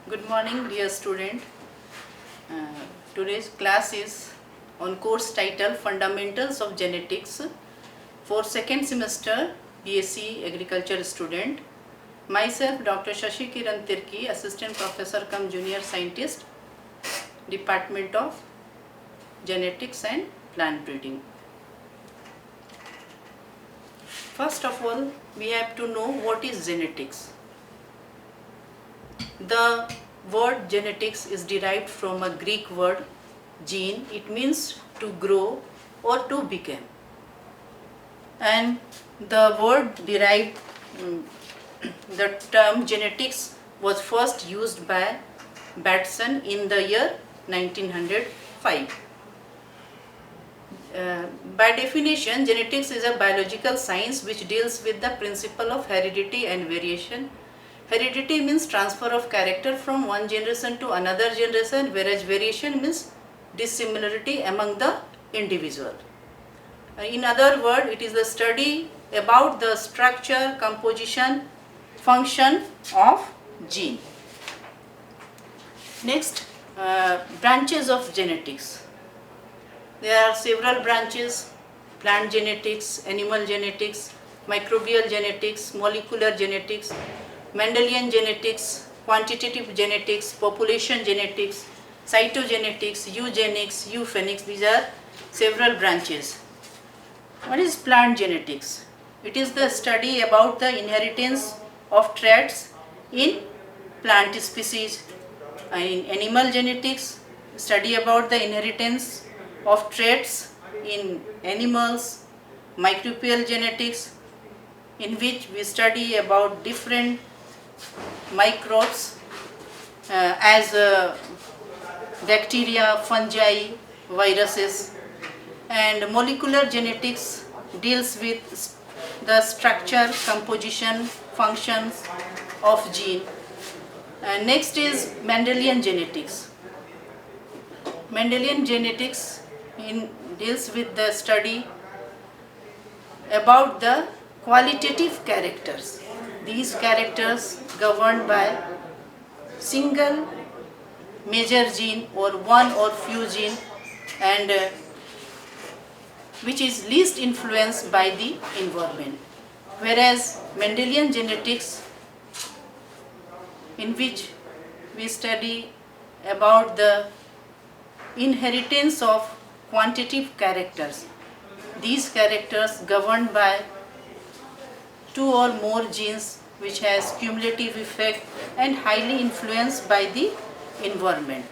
Good morning, dear student. Uh, Today's class is on course title Fundamentals of Genetics for second semester BSc Agriculture student. Myself, Dr. Shashi Kiran Tirki, Assistant Professor cum Junior Scientist, Department of Genetics and Plant Breeding. First of all, we have to know what is genetics. The word genetics is derived from a Greek word gene. It means to grow or to become. And the word derived, the term genetics was first used by Batson in the year 1905. By definition, genetics is a biological science which deals with the principle of heredity and variation. Heredity means transfer of character from one generation to another generation, whereas variation means dissimilarity among the individual. In other words, it is the study about the structure, composition, function of gene. Next, branches of genetics. There are several branches: plant genetics, animal genetics, microbial genetics, molecular genetics, Mendelian genetics, quantitative genetics, population genetics, cytogenetics, eugenics, euphenics. These are several branches. What is plant genetics? It is the study about the inheritance of traits in plant species. In animal genetics, study about the inheritance of traits in animals. Microbial genetics, in which we study about different microbes as bacteria, fungi, viruses. And molecular genetics deals with the structure, composition, functions of gene. Next is Mendelian genetics. Mendelian genetics deals with the study about the qualitative characters. These characters governed by single major gene or one or few gene, and which is least influenced by the environment. Whereas Mendelian genetics, in which we study about the inheritance of quantitative characters. These characters governed by two or more genes, which has cumulative effect and highly influenced by the environment.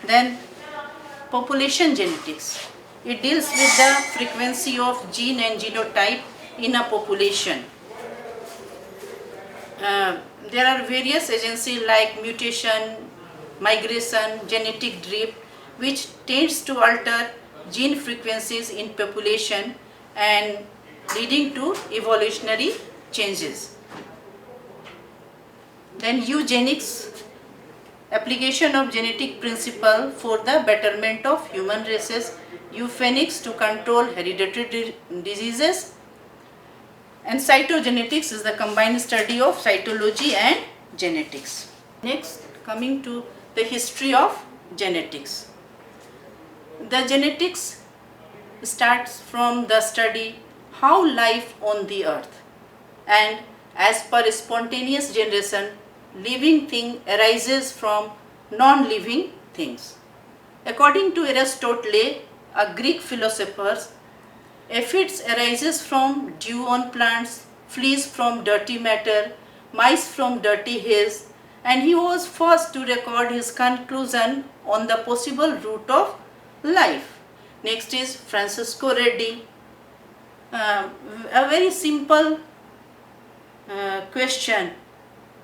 Then population genetics. It deals with the frequency of gene and genotype in a population. There are various agencies like mutation, migration, genetic drift, which tends to alter gene frequencies in population and leading to evolutionary changes. Then eugenics, application of genetic principle for the betterment of human races. Euphenics, to control hereditary diseases. And cytogenetics is the combined study of cytology and genetics. Next, coming to the history of genetics. The genetics starts from the study how life on the earth, and as per spontaneous generation, living thing arises from non-living things. According to Aristotle, a Greek philosopher, aphids arises from dew on plants, fleas from dirty matter, mice from dirty haze, and he was first to record his conclusion on the possible root of life. Next is Francisco Redi. A very simple question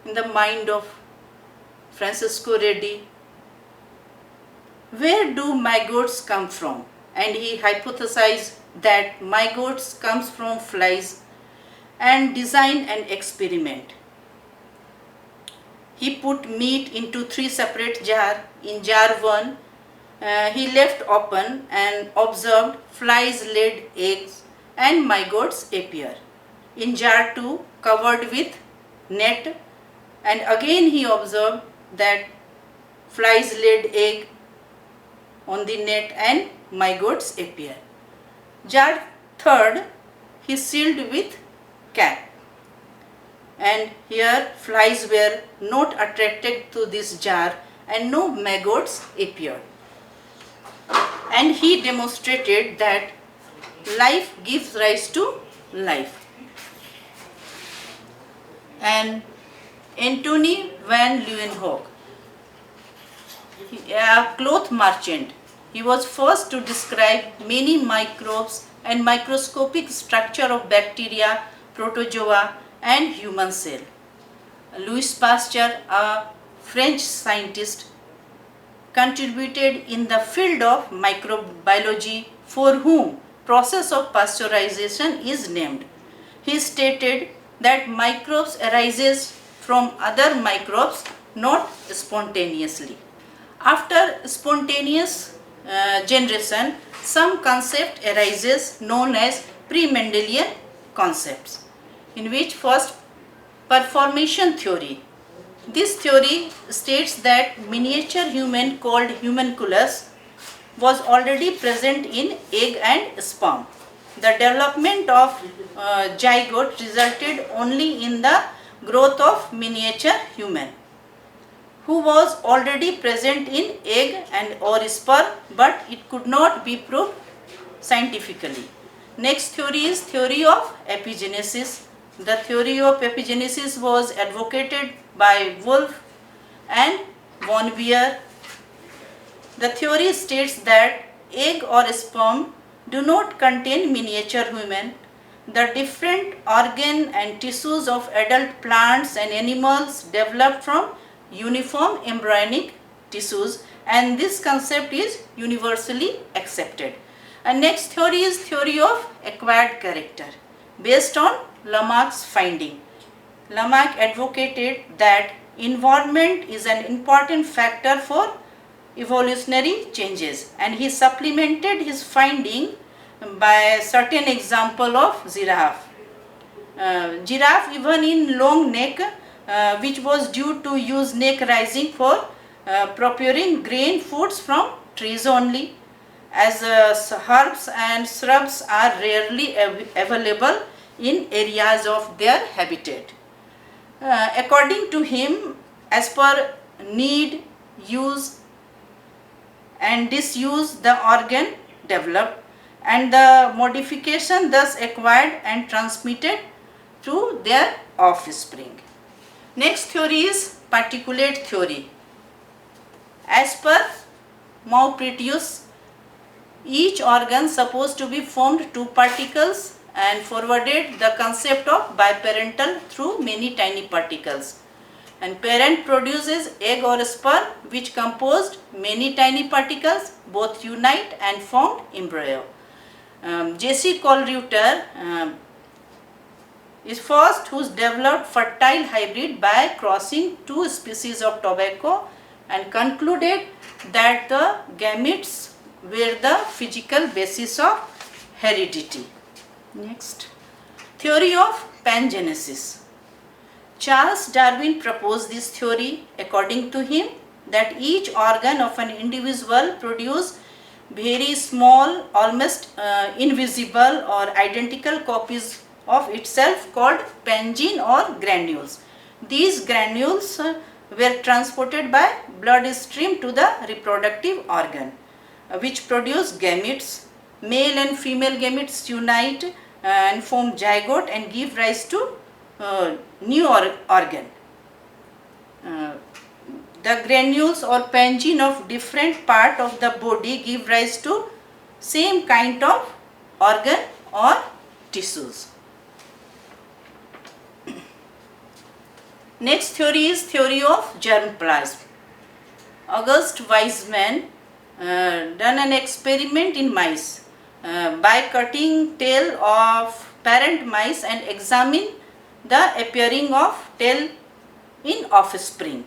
in the mind of Francisco Redi: where do maggots come from? And he hypothesized that maggots comes from flies, and designed an experiment. He put meat into 3 separate jars. In jar 1, he left open and observed flies laid eggs and maggots appear. In jar 2, covered with net, and again he observed that flies laid egg on the net and mygotes appear. Jar third, he sealed with cap, and here flies were not attracted to this jar and no maggots appeared. And he demonstrated that life gives rise to life. And Antony van Leeuwenhoek, a cloth merchant, he was first to describe many microbes and microscopic structure of bacteria, protozoa and human cell. Louis Pasteur, a French scientist, contributed in the field of microbiology, for whom process of pasteurization is named. He stated that microbes arises from other microbes, not spontaneously. After spontaneous generation, some concept arises known as pre-Mendelian concepts, in which first performation theory. This theory states that miniature human called Homunculus was already present in egg and sperm. The development of zygote resulted only in the growth of miniature human, who was already present in egg and or sperm, but it could not be proved scientifically. Next theory is theory of epigenesis. The theory of epigenesis was advocated by Wolff and von Baer. The theory states that egg or sperm do not contain miniature human. The different organ and tissues of adult plants and animals develop from uniform embryonic tissues, and this concept is universally accepted. And next theory is theory of acquired character based on Lamarck's finding. Lamarck advocated that environment is an important factor for evolutionary changes, and he supplemented his finding by a certain example of giraffe. Giraffe, even in long neck, which was due to use neck rising for procuring grain foods from trees only, as herbs and shrubs are rarely available in areas of their habitat. According to him, as per need, use and disuse, the organ developed, and the modification thus acquired and transmitted to their offspring. Next theory is particulate theory. As per Maupertuis, each organ supposed to be formed two particles and forwarded the concept of biparental through many tiny particles. And parent produces egg or sperm which composed many tiny particles, both unite and formed embryo. J.C. Colruyter is first who developed fertile hybrid by crossing two species of tobacco and concluded that the gametes were the physical basis of heredity. Next, theory of pangenesis. Charles Darwin proposed this theory. According to him, that each organ of an individual produces very small, almost invisible or identical copies of itself called pangene or granules. These granules were transported by blood stream to the reproductive organ, which produce gametes. Male and female gametes unite and form zygote and give rise to new organ. The granules or pangene of different part of the body give rise to same kind of organ or tissues. Next theory is theory of germplasm. August Weismann done an experiment in mice by cutting tail of parent mice and examine the appearing of tail in offspring.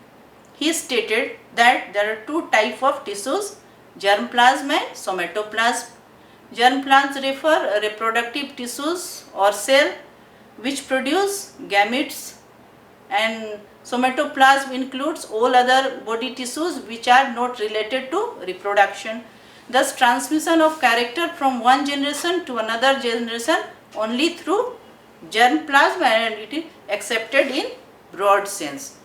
He stated that there are two types of tissues, germplasm and somatoplasm. Germplasm refer reproductive tissues or cell which produce gametes, and somatoplasm includes all other body tissues which are not related to reproduction. Thus, transmission of character from one generation to another generation only through germplasm, and it is accepted in broad sense.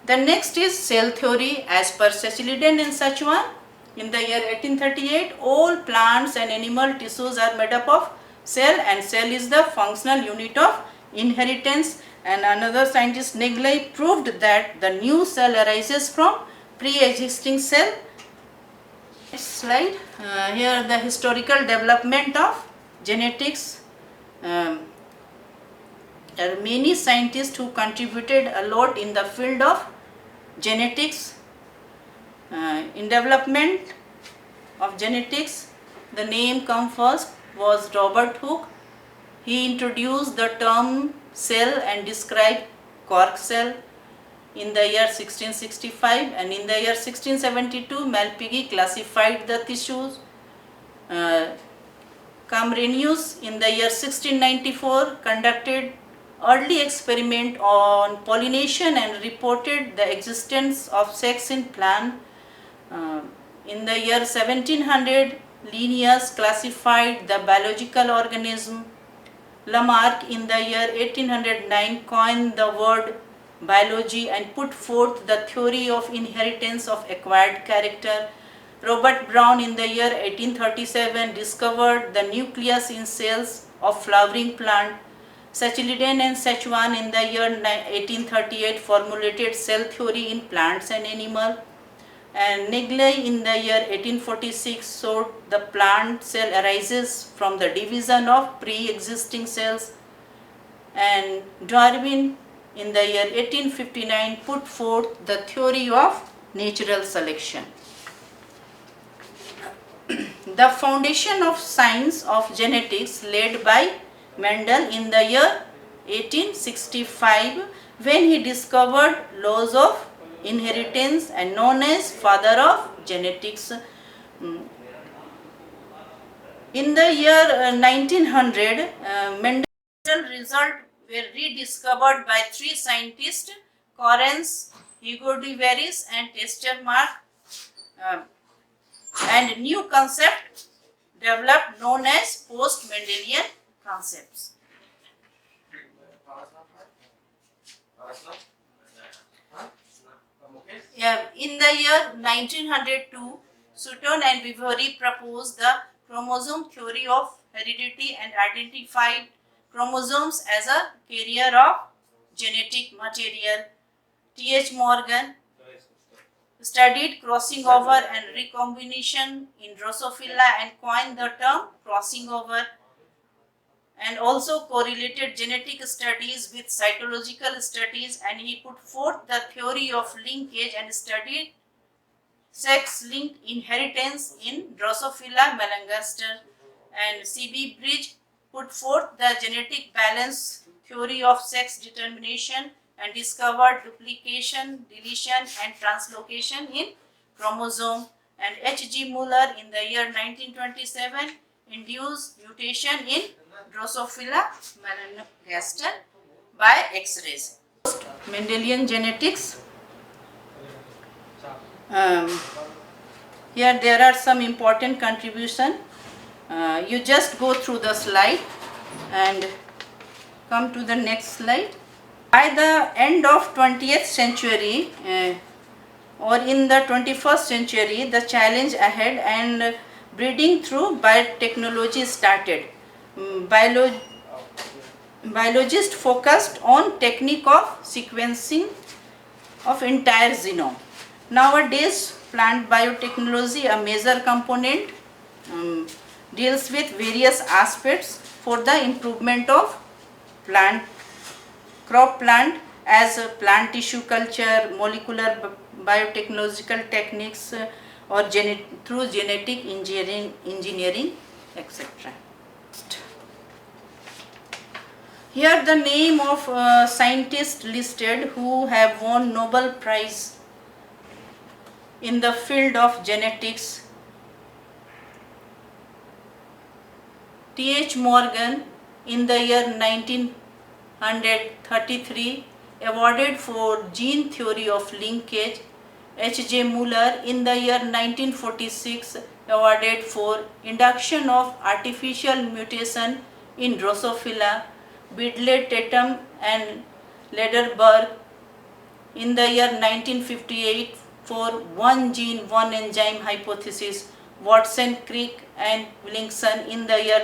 The next is cell theory. As per Secheliden and Sachuan, in the year 1838, all plants and animal tissues are made up of cell, and cell is the functional unit of inheritance. And another scientist, Negley, proved that the new cell arises from pre-existing cell. Next slide. Here the historical development of genetics. There are many scientists who contributed a lot in the field of genetics. In development of genetics, the name come first was Robert Hooke. He introduced the term cell and described cork cell in the year 1665, and in the year 1672 Malpighi classified the tissues. Camrenius in the year 1694 conducted early experiment on pollination and reported the existence of sex in plant. In the year 1700, Linnaeus classified the biological organism. Lamarck in the year 1809 coined the word biology and put forth the theory of inheritance of acquired character. Robert Brown in the year 1837 discovered the nucleus in cells of flowering plant. Secheliden and Sachuan in the year 1838 formulated cell theory in plants and animals. And Negley in the year 1846 showed the plant cell arises from the division of pre-existing cells, and Darwin in the year 1859 put forth the theory of natural selection. The foundation of science of genetics laid by Mendel in the year 1865 when he discovered laws of inheritance and known as father of genetics. In the year 1900, Mendel's results were rediscovered by three scientists, Correns, Hugo de Veris and Testermark, and new concept developed known as post-Mendelian concepts. In the year 1902, Sutton and Vivory proposed the chromosome theory of heredity and identified chromosomes as a carrier of genetic material. T.H. Morgan studied crossing over and recombination in Drosophila and coined the term crossing over, and also correlated genetic studies with cytological studies, and he put forth the theory of linkage and studied sex-linked inheritance in Drosophila melanogaster. And C.B. Bridge put forth the genetic balance theory of sex determination and discovered duplication, deletion and translocation in chromosome. And H.G. Muller in the year 1927 induced mutation in Drosophila melanogaster by X-rays. Mendelian genetics. Here there are some important contribution. You just go through the slide and come to the next slide. By the end of 20th century or in the 21st century, the challenge ahead and breeding through biotechnology started. Biologists focused on technique of sequencing of entire genome. Nowadays, plant biotechnology, a major component, deals with various aspects for the improvement of crop plant as plant tissue culture, molecular biotechnological techniques, or through genetic engineering, etc. Here the name of scientists listed who have won Nobel Prize in the field of genetics. T.H. Morgan in the year 1933 awarded for gene theory of linkage. H.J. Muller in the year 1946 awarded for induction of artificial mutation in Drosophila. Bidley, Tatum and Lederberg in the year 1958 for one gene, one enzyme hypothesis. Watson, Crick and Williamson in the year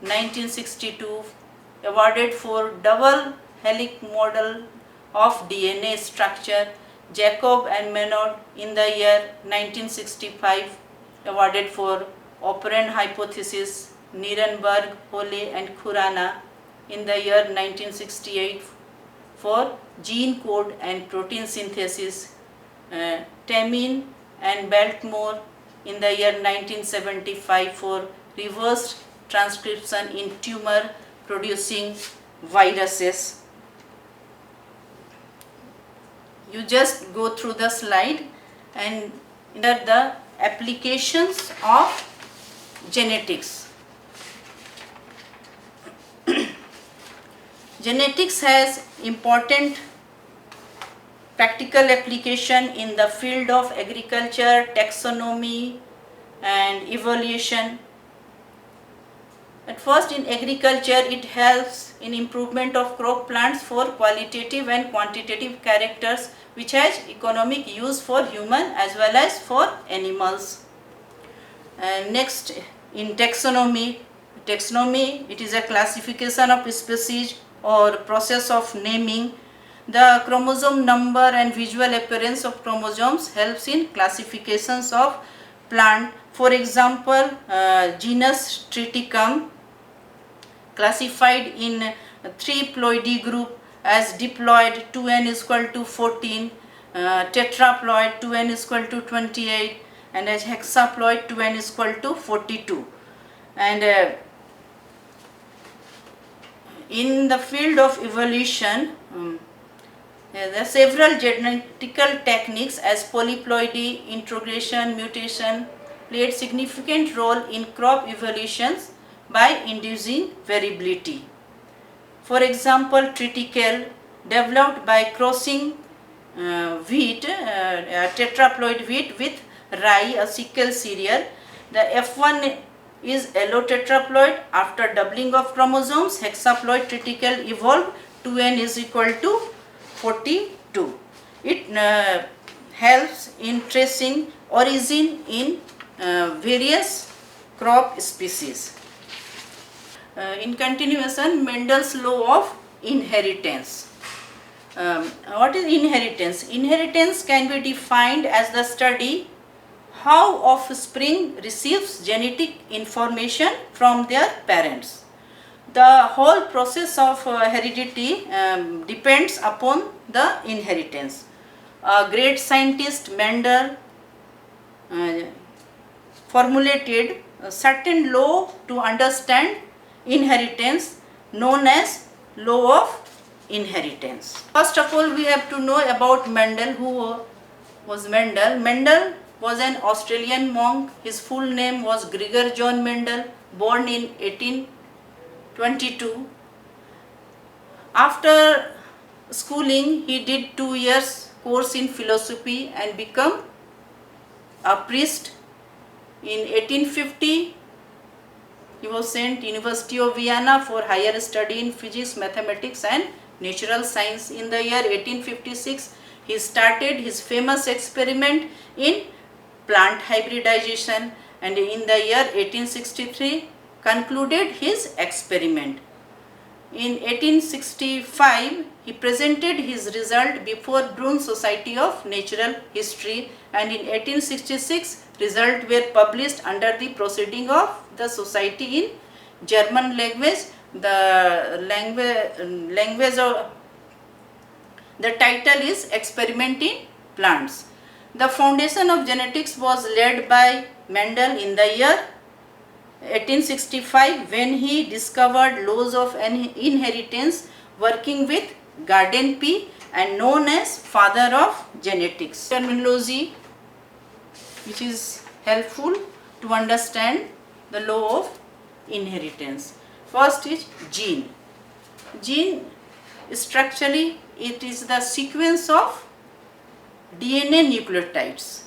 1962 awarded for double helix model of DNA structure. Jacob and Menard in the year 1965 awarded for operand hypothesis. Nirenberg, Holle and Khurana in the year 1968 for gene code and protein synthesis. Temin and Baltimore in the year 1975 for reverse transcription in tumor producing viruses. You just go through the slide and under the applications of genetics. Genetics has important practical application in the field of agriculture, taxonomy and evolution. At first, in agriculture, it helps in improvement of crop plants for qualitative and quantitative characters, which has economic use for human as well as for animals. Next, in taxonomy, it is a classification of species or process of naming. The chromosome number and visual appearance of chromosomes helps in classifications of plant. For example, genus Triticum classified in 3 ploidy group as diploid 2n is equal to 14, tetraploid 2n is equal to 28 and as hexaploid 2n is equal to 42. And in the field of evolution, there are several genetical techniques as polyploidy, introgression, mutation played significant role in crop evolutions by inducing variability. For example, triticale developed by crossing wheat, tetraploid wheat with rye, a sickle cereal. The F1 is allotetraploid. After doubling of chromosomes, hexaploid triticale evolved 2n is equal to 42. It helps in tracing origin in various crop species. In continuation, Mendel's law of inheritance. What is inheritance? Inheritance can be defined as the study how offspring receives genetic information from their parents. The whole process of heredity depends upon the inheritance. A great scientist, Mendel, formulated a certain law to understand inheritance known as law of inheritance. First of all, we have to know about Mendel. Who was Mendel? Mendel was an Australian monk. His full name was Gregor John Mendel, born in 1822. After schooling, he did 2 years course in philosophy and became a priest. In 1850, he was sent to University of Vienna for higher study in physics, mathematics and natural science. In the year 1856, he started his famous experiment in plant hybridization and in the year 1863 concluded his experiment. In 1865, he presented his result before Brunn Society of Natural History and in 1866 results were published under the proceeding of the society in German language. The title is Experiment in Plants. The foundation of genetics was laid by Mendel in the year 1865 when he discovered laws of inheritance working with Garden P and known as father of genetics. Terminology which is helpful to understand the law of inheritance. First is gene. Gene structurally it is the sequence of DNA nucleotides,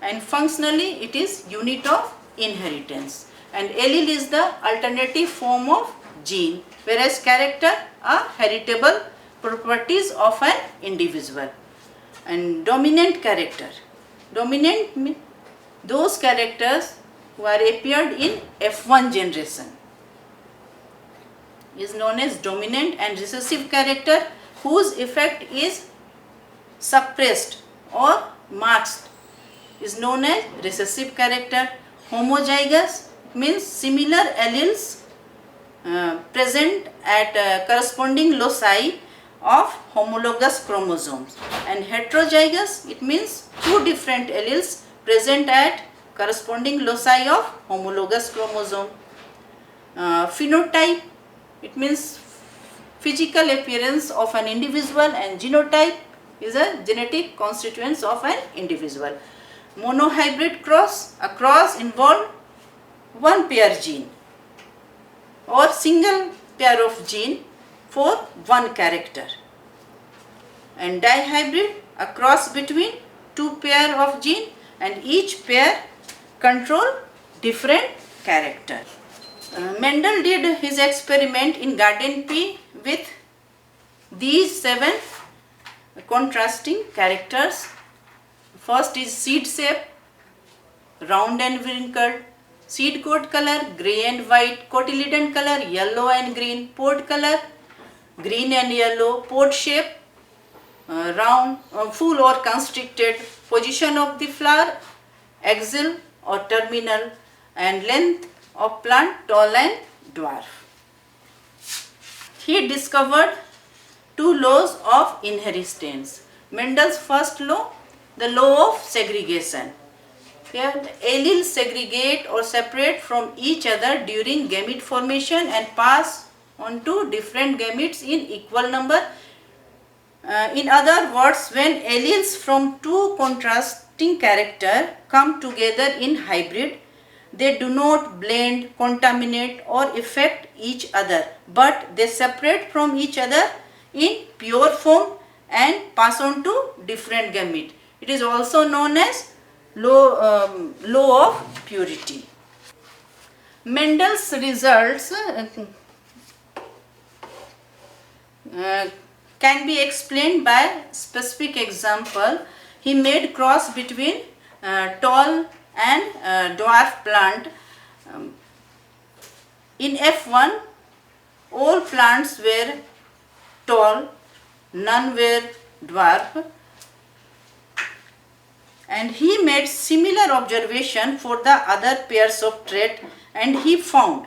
and functionally it is unit of inheritance, and allele is the alternative form of gene, whereas character are heritable properties of an individual. And dominant character, dominant means those characters who are appeared in F1 generation is known as dominant, and recessive character whose effect is suppressed or masked is known as recessive character. Homozygous means similar alleles present at corresponding loci of homologous chromosomes, and heterozygous, it means two different alleles present at corresponding loci of homologous chromosome. Phenotype, it means physical appearance of an individual, and genotype is a genetic constituents of an individual. Monohybrid cross, a cross involved one pair gene or single pair of gene for one character. And dihybrid, a cross between two pair of gene, and each pair control different character. Mendel did his experiment in garden pea with these 7 contrasting characters. First is seed shape, round and wrinkled, seed coat color, grey and white, cotyledon color, yellow and green, pod color, green and yellow, pod shape, round, full or constricted, position of the flower, axial or terminal, and length of plant, tall and dwarf. He discovered 2 laws of inheritance. Mendel's first law, the law of segregation. Here the alleles segregate or separate from each other during gamete formation and pass on to different gametes in equal number. In other words, when alleles from 2 contrasting characters come together in hybrid, they do not blend, contaminate or affect each other, but they separate from each other in pure form and pass on to different gamete. It is also known as law of purity. Mendel's results can be explained by specific example. He made cross between tall and dwarf plant. In F1, all plants were tall, none were dwarf, and he made similar observation for the other pairs of trait, and he found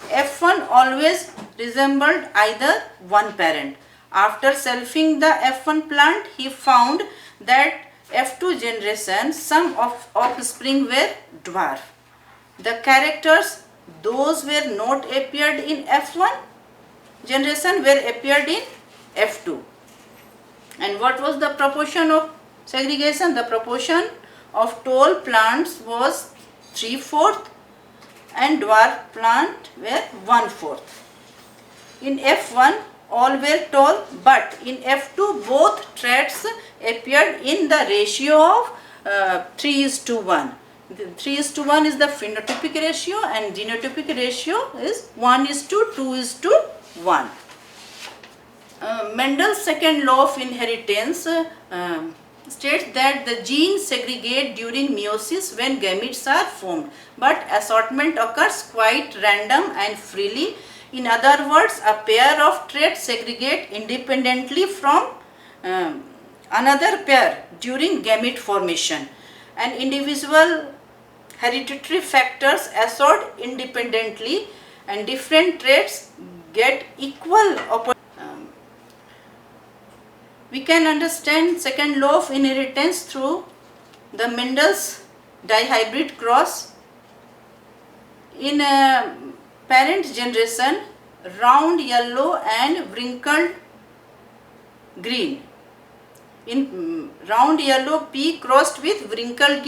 F1 always resembled either one parent. After selfing the F1 plant, he found that F2 generation some of offspring were dwarf. The characters, those were not appeared in F1 generation, were appeared in F2. And what was the proportion of segregation? The proportion of tall plants was 3/4 and dwarf plant were 1/4. In F1 all were tall, but in F2 both traits appeared in the ratio of 3:1. 3:1 is the phenotypic ratio, and genotypic ratio is 1:2:1. Mendel's second law of inheritance states that the genes segregate during meiosis when gametes are formed, but assortment occurs quite random and freely. In other words, a pair of traits segregate independently from another pair during gamete formation, and individual hereditary factors assort independently, and different traits get equal opportunity. We can understand second law of inheritance through the Mendel's dihybrid cross. In parent generation, round yellow and wrinkled green. In round yellow pea crossed with wrinkled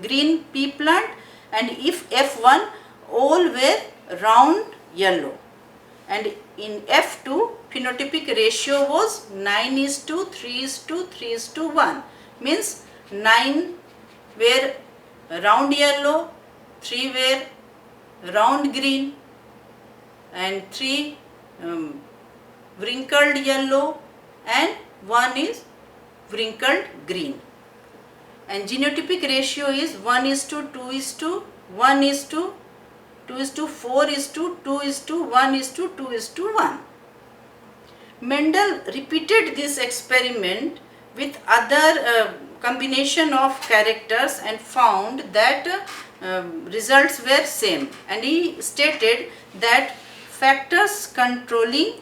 green pea plant, and if F1 all were round yellow, and in F2 phenotypic ratio was 9:3:3:1, means 9 were round yellow, 3 were round green, and 3 wrinkled yellow, and 1 is wrinkled green. And genotypic ratio is 1:2:1:2:4:2:1:2:1. Mendel repeated this experiment with other combination of characters and found that results were same, and he stated that factors controlling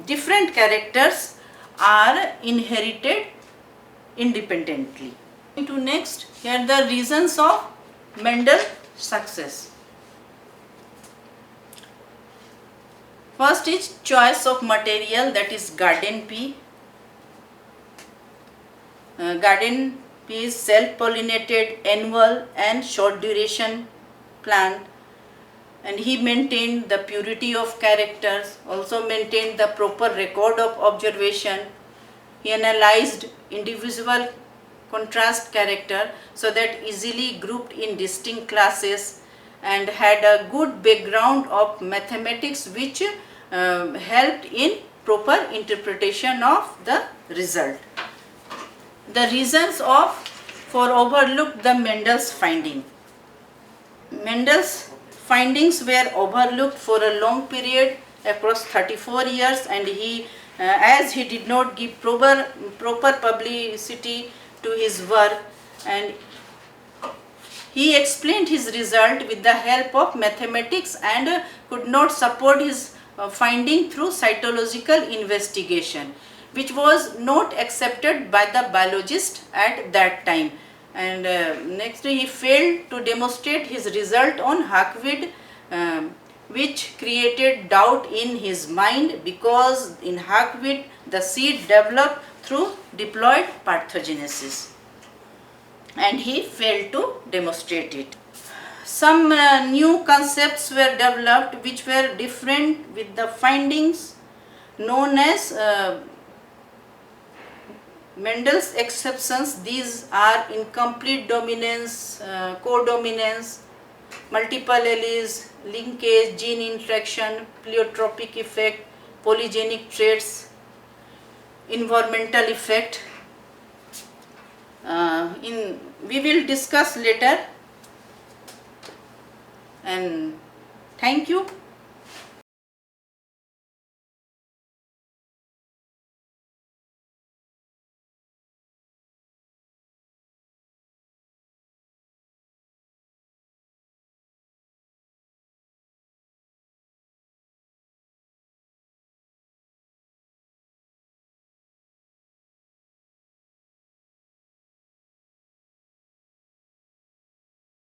different characters are inherited independently. Into next, here the reasons of Mendel success. First is choice of material, that is garden pea. Garden pea is self-pollinated, annual and short duration plant, and he maintained the purity of characters, also maintained the proper record of observation. He analyzed individual contrast character so that easily grouped in distinct classes, and had a good background of mathematics which helped in proper interpretation of the result. The reasons for overlooked the Mendel's finding. Mendel's findings were overlooked for a long period across 34 years, and as he did not give proper publicity to his work, and he explained his result with the help of mathematics and could not support his finding through cytological investigation, which was not accepted by the biologist at that time. And next, he failed to demonstrate his result on hawkweed, which created doubt in his mind, because in hawkweed the seed developed through diploid parthenogenesis, and he failed to demonstrate it. Some new concepts were developed which were different with the findings, known as Mendel's exceptions. These are incomplete dominance, codominance, multiple alleles, linkage, gene interaction, pleiotropic effect, polygenic traits, environmental effect. We will discuss later, and thank you.